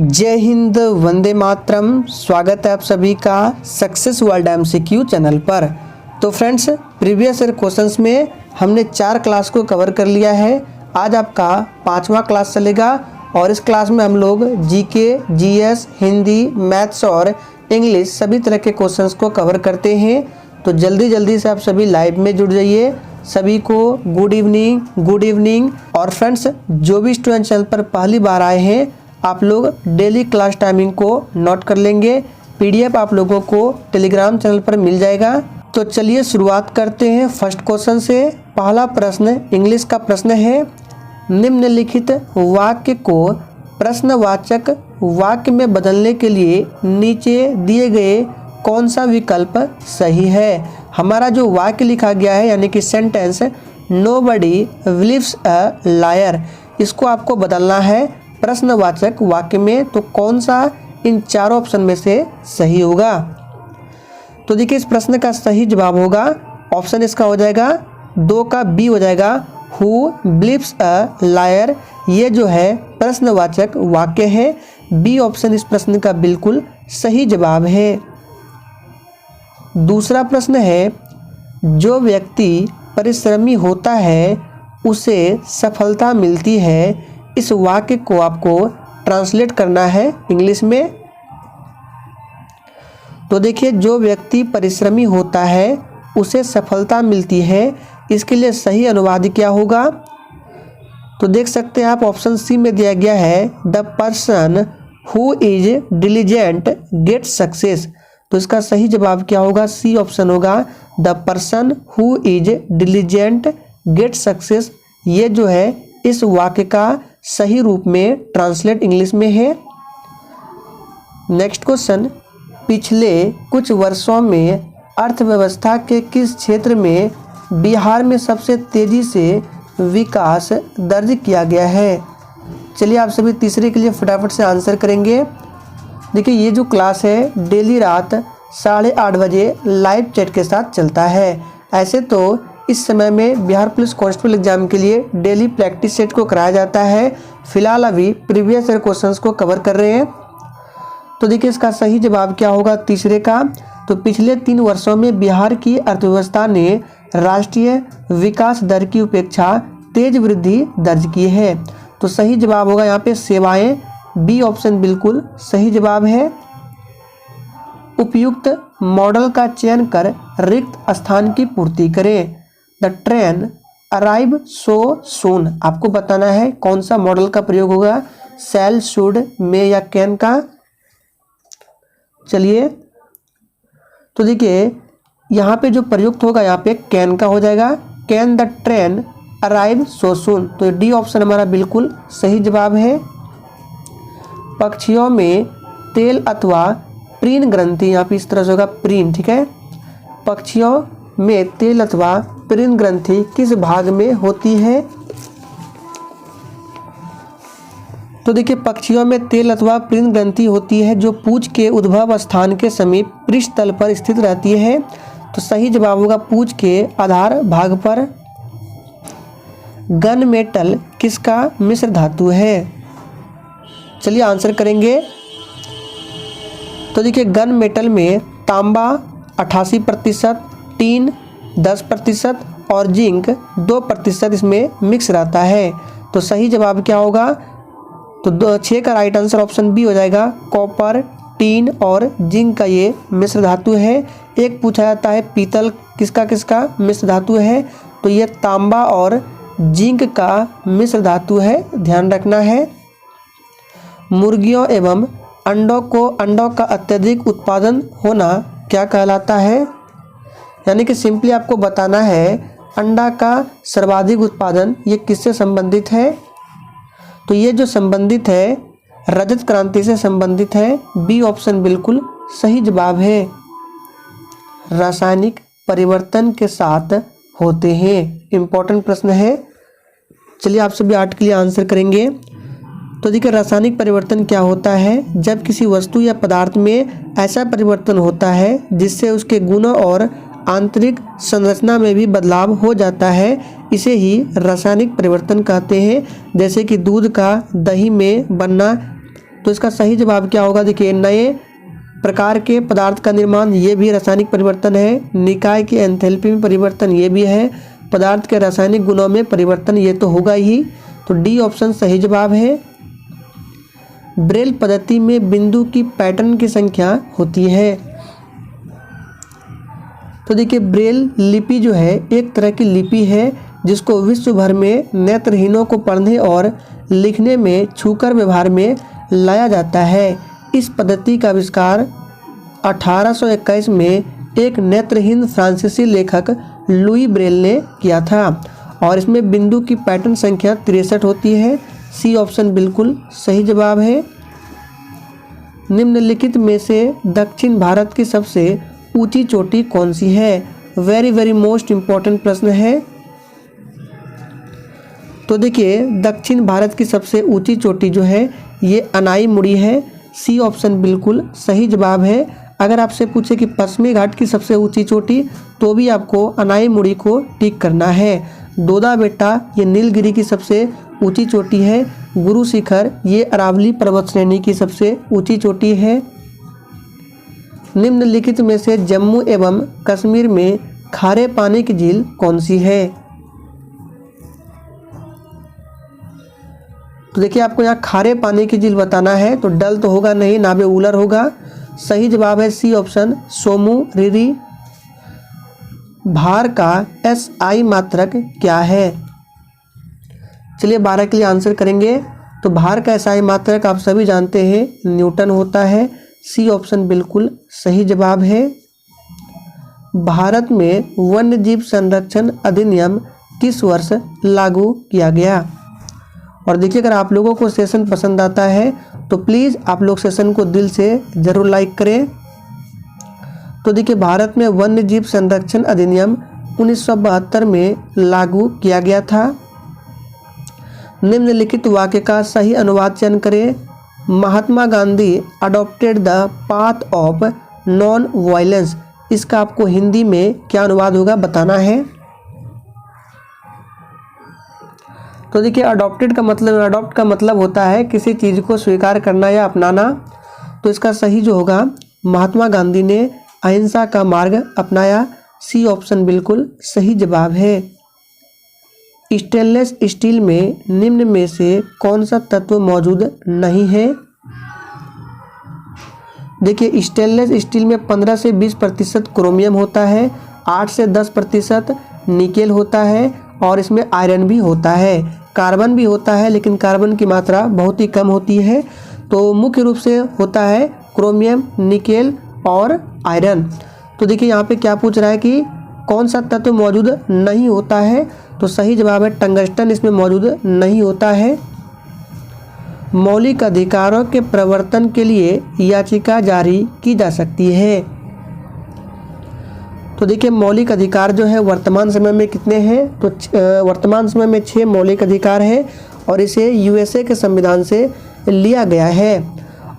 जय हिंद, वंदे मातरम। स्वागत है आप सभी का सक्सेस वर्ल्ड MCQ चैनल पर। तो फ्रेंड्स, प्रीवियस ईयर क्वेश्चंस में हमने 4 क्लास को कवर कर लिया है। आज आपका 5वां क्लास चलेगा और इस क्लास में हम लोग GK, GS, हिंदी, मैथ्स और इंग्लिश सभी तरह के क्वेश्चंस को कवर करते हैं। तो जल्दी से आप सभी लाइव में जुड़ जाइए। सभी को गुड इवनिंग। और फ्रेंड्स, जो भी स्टूडेंट चैनल पर पहली बार आए हैं, आप लोग डेली क्लास टाइमिंग को नोट कर लेंगे। PDF आप लोगों को टेलीग्राम चैनल पर मिल जाएगा। तो चलिए शुरुआत करते हैं फर्स्ट क्वेश्चन से। पहला प्रश्न इंग्लिश का प्रश्न है, निम्नलिखित वाक्य को प्रश्नवाचक वाक्य में बदलने के लिए नीचे दिए गए कौन सा विकल्प सही है। हमारा जो वाक्य लिखा गया है यानी कि sentence nobody believes a liar, इसको आपको बदलना है प्रश्नवाचक वाक्य में। तो कौन सा इन चारों ऑप्शन में से सही होगा? तो देखिए, इस प्रश्न का सही जवाब होगा ऑप्शन इसका हो जाएगा 2 का B हो जाएगा, हु बिलीव्स अ लायर। ये जो है प्रश्नवाचक वाक्य है। B ऑप्शन इस प्रश्न का बिल्कुल सही जवाब है। दूसरा प्रश्न है, जो व्यक्ति परिश्रमी होता है उसे सफलता मिलती है। इस वाक्य को आपको ट्रांसलेट करना है इंग्लिश में। तो देखिए, जो व्यक्ति परिश्रमी होता है उसे सफलता मिलती है, इसके लिए सही अनुवाद क्या होगा? तो देख सकते हैं आप, ऑप्शन C में दिया गया है the person who is diligent get success. तो इसका सही जवाब क्या होगा? C ऑप्शन होगा, the person who is diligent get success. ये जो है इस वाक्य का सही रूप में ट्रांसलेट इंग्लिश में है। नेक्स्ट क्वेश्चन, पिछले कुछ वर्षों में अर्थव्यवस्था के किस क्षेत्र में बिहार में सबसे तेजी से विकास दर्ज किया गया है? चलिए आप सभी तीसरे के लिए फटाफट से आंसर करेंगे। देखिए, ये जो क्लास है डेली रात 8:30 बजे लाइव चैट के साथ चलता है। ऐसे तो इस समय में बिहार पुलिस कांस्टेबल एग्जाम के लिए डेली प्रैक्टिस सेट को कराया जाता है। फिलहाल अभी प्रीवियस ईयर क्वेश्चंस को कवर कर रहे हैं। तो देखिए, इसका सही जवाब क्या होगा तीसरे का? तो पिछले 3 वर्षों में बिहार की अर्थव्यवस्था ने राष्ट्रीय विकास दर की अपेक्षा तेज वृद्धि दर्ज की है। तो सही जवाब होगा यहाँ पे सेवाएं। B ऑप्शन बिल्कुल सही जवाब है। उपयुक्त मॉडल का चयन कर रिक्त स्थान की पूर्ति करें। द ट्रेन अराइव सो सून। आपको बताना है कौन सा मॉडल का प्रयोग होगा, शैल, शुड, मे या कैन का। चलिए, तो देखिए यहाँ पे जो प्रयुक्त होगा यहाँ पे कैन का हो जाएगा। Can the train arrive so soon. तो D ऑप्शन हमारा बिल्कुल सही जवाब है। पक्षियों में तेल अथवा प्रीन ग्रंथि, यहाँ पे इस तरह से होगा प्रीन, ठीक है। पक्षियों में तेल अथवा प्रीन ग्रंथि किस भाग में होती है? तो देखिए, पक्षियों में तेल अथवा प्रीन ग्रंथि होती है जो पूंछ के उद्भव स्थान के समीप पृष्ठ तल पर स्थित रहती है। तो सही जवाब होगा पूंछ के आधार भाग पर। गन मेटल किसका मिश्र धातु है? चलिए आंसर करेंगे। तो देखिए, गन मेटल में तांबा 88%, टीन 10% और जिंक 2% इसमें मिक्स रहता है। तो सही जवाब क्या होगा? तो 6 का राइट आंसर ऑप्शन B हो जाएगा। कॉपर, टीन और जिंक का ये मिश्र धातु है। एक पूछा जाता है पीतल किसका मिश्र धातु है? तो ये तांबा और जिंक का मिश्र धातु है, ध्यान रखना है। मुर्गियों एवं अंडों का अत्यधिक उत्पादन होना क्या कहलाता है? यानी कि सिंपली आपको बताना है अंडा का सर्वाधिक उत्पादन ये किससे संबंधित है? तो ये जो संबंधित है रजत क्रांति से संबंधित है। B ऑप्शन बिल्कुल सही जवाब है। रासायनिक परिवर्तन के साथ होते हैं, इंपॉर्टेंट प्रश्न है। चलिए आप सभी 8 के लिए आंसर करेंगे। तो देखिए, रासायनिक परिवर्तन क्या होता है? जब किसी वस्तु या पदार्थ में ऐसा परिवर्तन होता है जिससे उसके गुणों और आंतरिक संरचना में भी बदलाव हो जाता है, इसे ही रासायनिक परिवर्तन कहते हैं। जैसे कि दूध का दही में बनना, तो इसका सही जवाब क्या होगा? देखिए, नए प्रकार के पदार्थ का निर्माण, ये भी रासायनिक परिवर्तन है। निकाय की एंथैल्पी में परिवर्तन, ये भी है। पदार्थ के रासायनिक गुणों में परिवर्तन, ये तो होगा ही। तो डी ऑप्शन सही जवाब है। ब्रेल पद्धति में बिंदु की पैटर्न की संख्या होती है। तो देखिए, ब्रेल लिपि जो है एक तरह की लिपि है जिसको विश्व भर में नेत्रहीनों को पढ़ने और लिखने में छूकर व्यवहार में लाया जाता है। इस पद्धति का आविष्कार 1821 में एक नेत्रहीन फ्रांसीसी लेखक लुई ब्रेल ने किया था और इसमें बिंदु की पैटर्न संख्या 63 होती है। सी ऑप्शन बिल्कुल सही जवाब है। निम्नलिखित में से दक्षिण भारत की सबसे ऊंची चोटी कौन सी है? वेरी मोस्ट इम्पोर्टेंट प्रश्न है। तो देखिए, दक्षिण भारत की सबसे ऊंची चोटी जो है ये अनाई मुड़ी है। सी ऑप्शन बिल्कुल सही जवाब है। अगर आपसे पूछे कि पश्चिमी घाट की सबसे ऊंची चोटी, तो भी आपको अनाई मुड़ी को टिक करना है। दोदा बेटा ये नीलगिरी की सबसे ऊंची चोटी है। गुरु शिखर ये अरावली पर्वत श्रेणी की सबसे ऊंची चोटी है। निम्नलिखित में से जम्मू एवं कश्मीर में खारे पानी की झील कौन सी है? तो देखिए, आपको यहाँ खारे पानी की झील बताना है, तो डल तो होगा नहीं, नाबे उलर होगा। सही जवाब है सी ऑप्शन सोमू रिरी। भार का SI मात्रक क्या है? चलिए 12 के लिए आंसर करेंगे। तो भार का SI मात्रक आप सभी जानते हैं न्यूटन होता है। सी ऑप्शन बिल्कुल सही जवाब है। भारत में वन्य जीव संरक्षण अधिनियम किस वर्ष लागू किया गया? और देखिए, अगर आप लोगों को सेशन पसंद आता है तो प्लीज़ आप लोग सेशन को दिल से ज़रूर लाइक करें। तो देखिए, भारत में वन्य जीव संरक्षण अधिनियम 1972 में लागू किया गया था। निम्नलिखित वाक्य का सही अनुवाद चयन करें। Mahatma Gandhi adopted the path of non violence. इसका आपको हिंदी में क्या अनुवाद होगा बताना है। तो देखिए, अडॉप्ट का मतलब होता है किसी चीज़ को स्वीकार करना या अपनाना। तो इसका सही जो होगा, महात्मा गांधी ने अहिंसा का मार्ग अपनाया। सी ऑप्शन बिल्कुल सही जवाब है। स्टेनलेस स्टील में निम्न में से कौन सा तत्व मौजूद नहीं है? देखिए, स्टेनलेस स्टील में 15 से 20% क्रोमियम होता है, 8 से 10% निकेल होता है और इसमें आयरन भी होता है। कार्बन भी होता है, लेकिन कार्बन की मात्रा बहुत ही कम होती है। तो मुख्य रूप से होता है क्रोमियम, निकेल और आयरन। तो देखिए, यहाँ पे क्या पूछ रहा है कि कौन सा तत्व मौजूद नहीं होता है? तो सही जवाब है टंगस्टन इसमें मौजूद नहीं होता है। मौलिक अधिकारों के प्रवर्तन के लिए याचिका जारी की जा सकती है। तो देखिए, मौलिक अधिकार जो है वर्तमान समय में कितने हैं? तो वर्तमान समय में 6 मौलिक अधिकार है और इसे USA के संविधान से लिया गया है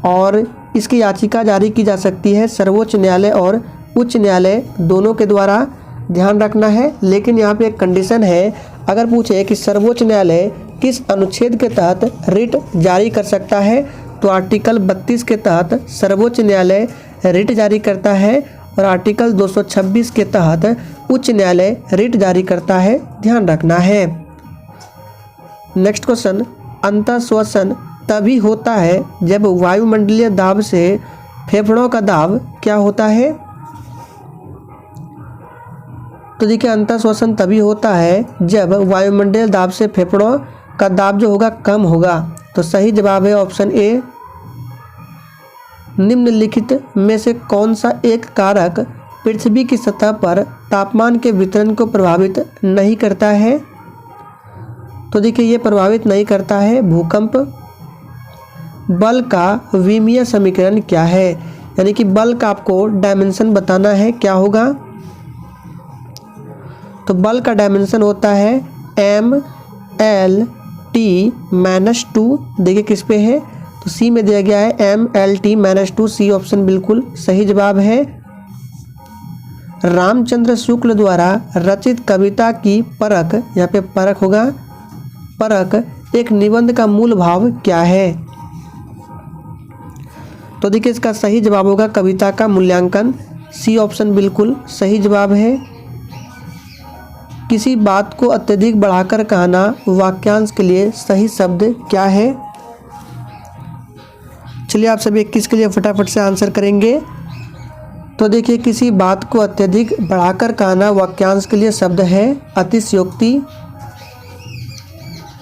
और इसकी याचिका जारी की जा सकती है सर्वोच्च न्यायालय और उच्च न्यायालय दोनों के द्वारा। ध्यान रखना है, लेकिन यहाँ पे एक कंडीशन है। अगर पूछे कि सर्वोच्च न्यायालय किस अनुच्छेद के तहत रिट जारी कर सकता है, तो आर्टिकल 32 के तहत सर्वोच्च न्यायालय रिट जारी करता है और आर्टिकल 226 के तहत उच्च न्यायालय रिट जारी करता है। ध्यान रखना है। नेक्स्ट क्वेश्चन, अंतःश्वसन तभी होता है जब वायुमंडलीय दाब से फेफड़ों का दाब क्या होता है? तो देखिए, अंतःश्वसन तभी होता है जब वायुमंडलीय दाब से फेफड़ों का दाब जो होगा कम होगा। तो सही जवाब है ऑप्शन ए। निम्नलिखित में से कौन सा एक कारक पृथ्वी की सतह पर तापमान के वितरण को प्रभावित नहीं करता है? तो देखिए, ये प्रभावित नहीं करता है भूकंप। बल का विमीय समीकरण क्या है? यानी कि बल का आपको डायमेंशन बताना है, क्या होगा? तो बल का डायमेंशन होता है MLT-2। देखिए किस पे है, तो सी में दिया गया है MLT-2। सी ऑप्शन बिल्कुल सही जवाब है। रामचंद्र शुक्ल द्वारा रचित कविता की परख, यहाँ पे परख होगा, परख एक निबंध का मूल भाव क्या है? तो देखिए इसका सही जवाब होगा कविता का मूल्यांकन। सी ऑप्शन बिल्कुल सही जवाब है। किसी बात को अत्यधिक बढ़ाकर कहना वाक्यांश के लिए सही शब्द क्या है? चलिए आप सभी 21 के लिए फटाफट से आंसर करेंगे। तो देखिए किसी बात को अत्यधिक बढ़ाकर कहना वाक्यांश के लिए शब्द है अतिशयोक्ति।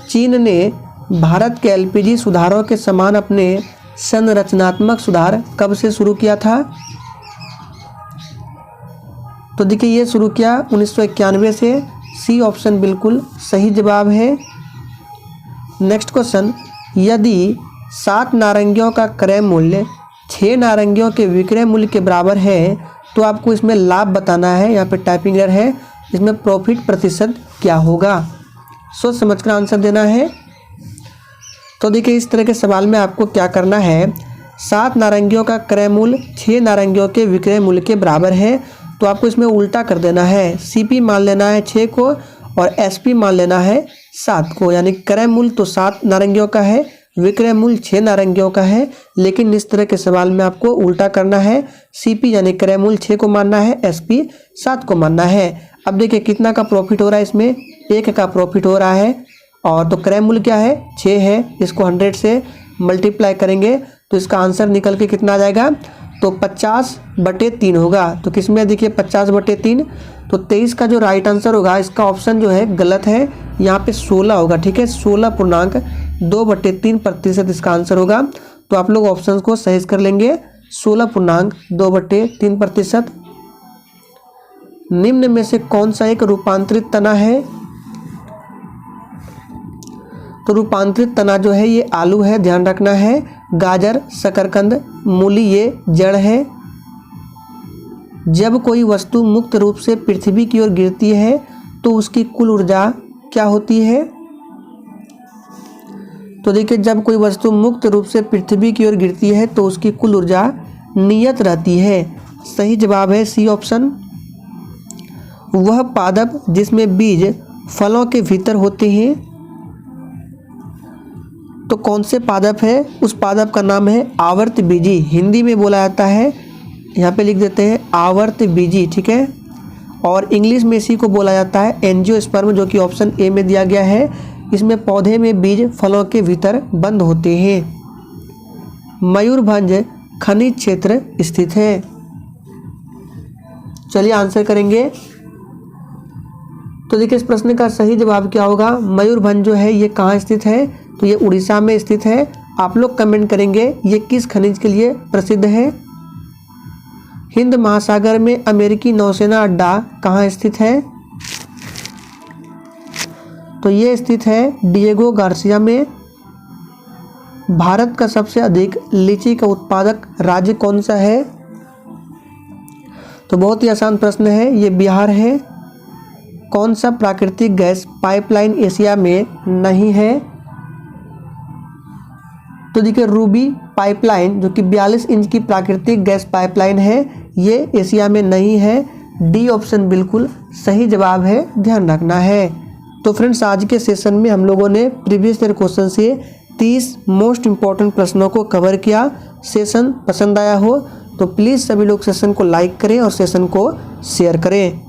चीन ने भारत के एलपीजी सुधारों के समान अपने संरचनात्मक सुधार कब से शुरू किया था? तो देखिए ये शुरू किया 1991 से। सी ऑप्शन बिल्कुल सही जवाब है। नेक्स्ट क्वेश्चन, यदि 7 नारंगियों का क्रय मूल्य 6 नारंगियों के विक्रय मूल्य के बराबर है तो आपको इसमें लाभ बताना है। यहाँ पे टाइपिंग एरर है, इसमें प्रॉफिट प्रतिशत क्या होगा? सोच समझकर आंसर देना है। तो देखिए इस तरह के सवाल में आपको क्या करना है, 7 नारंगियों का क्रय मूल्य 6 नारंगियों के विक्रय मूल्य के बराबर है तो आपको इसमें उल्टा कर देना है। सीपी मान लेना है 6 को और एसपी मान लेना है 7 को, यानी क्रय मूल्य तो 7 नारंगियों का है, विक्रय मूल्य 6 नारंगियों का है, लेकिन इस तरह के सवाल में आपको उल्टा करना है। सीपी यानी क्रय मूल्य 6 को मानना है, एसपी 7 को मानना है। अब देखिए कितना का प्रॉफिट हो रहा है, इसमें 1 का प्रॉफिट हो रहा है और तो क्रय मूल्य क्या है 6 है। इसको 100 से मल्टीप्लाई करेंगे तो इसका आंसर निकल के कितना आ जाएगा, तो 50/3 होगा। तो किसमें देखिए 50/3, तो 23 का जो राइट आंसर होगा इसका ऑप्शन जो है गलत है, यहाँ पे 16 होगा। ठीक है, 16.2/3% इसका आंसर होगा। तो आप लोग ऑप्शन को सही कर लेंगे, 16.2/3%। निम्न में से कौन सा एक रूपांतरित तना है? तो रूपांतरित तना जो है ये आलू है, ध्यान रखना है। गाजर, शकरकंद, मूली ये जड़ है। जब कोई वस्तु मुक्त रूप से पृथ्वी की ओर गिरती है तो उसकी कुल ऊर्जा क्या होती है? तो देखिए जब कोई वस्तु मुक्त रूप से पृथ्वी की ओर गिरती है तो उसकी कुल ऊर्जा नियत रहती है। सही जवाब है सी ऑप्शन। वह पादप जिसमें बीज फलों के भीतर होते हैं, तो कौन से पादप है? उस पादप का नाम है आवर्त बीजी, हिंदी में बोला जाता है, यहाँ पे लिख देते हैं आवर्त बीजी। ठीक है, और इंग्लिश में इसी को बोला जाता है एंजियोस्पर्म, जो कि ऑप्शन ए में दिया गया है। इसमें पौधे में बीज फलों के भीतर बंद होते हैं। मयूरभंज खनिज क्षेत्र स्थित है। चलिए आंसर करेंगे। तो देखिए इस प्रश्न का सही जवाब क्या होगा, मयूरभंज जो है ये कहाँ स्थित है? तो ये उड़ीसा में स्थित है। आप लोग कमेंट करेंगे ये किस खनिज के लिए प्रसिद्ध है। हिंद महासागर में अमेरिकी नौसेना अड्डा कहाँ स्थित है? तो ये स्थित है डिएगो गार्सिया में। भारत का सबसे अधिक लीची का उत्पादक राज्य कौन सा है? तो बहुत ही आसान प्रश्न है, ये बिहार है। कौन सा प्राकृतिक गैस पाइपलाइन एशिया में नहीं है? तो देखिए रूबी पाइपलाइन जो कि 42 इंच की प्राकृतिक गैस पाइपलाइन है, ये एशिया में नहीं है। डी ऑप्शन बिल्कुल सही जवाब है, ध्यान रखना है। तो फ्रेंड्स आज के सेशन में हम लोगों ने प्रीवियस ईयर क्वेश्चन से 30 मोस्ट इम्पॉर्टेंट प्रश्नों को कवर किया। सेशन पसंद आया हो तो प्लीज़ सभी लोग सेशन को लाइक करें और सेशन को शेयर करें।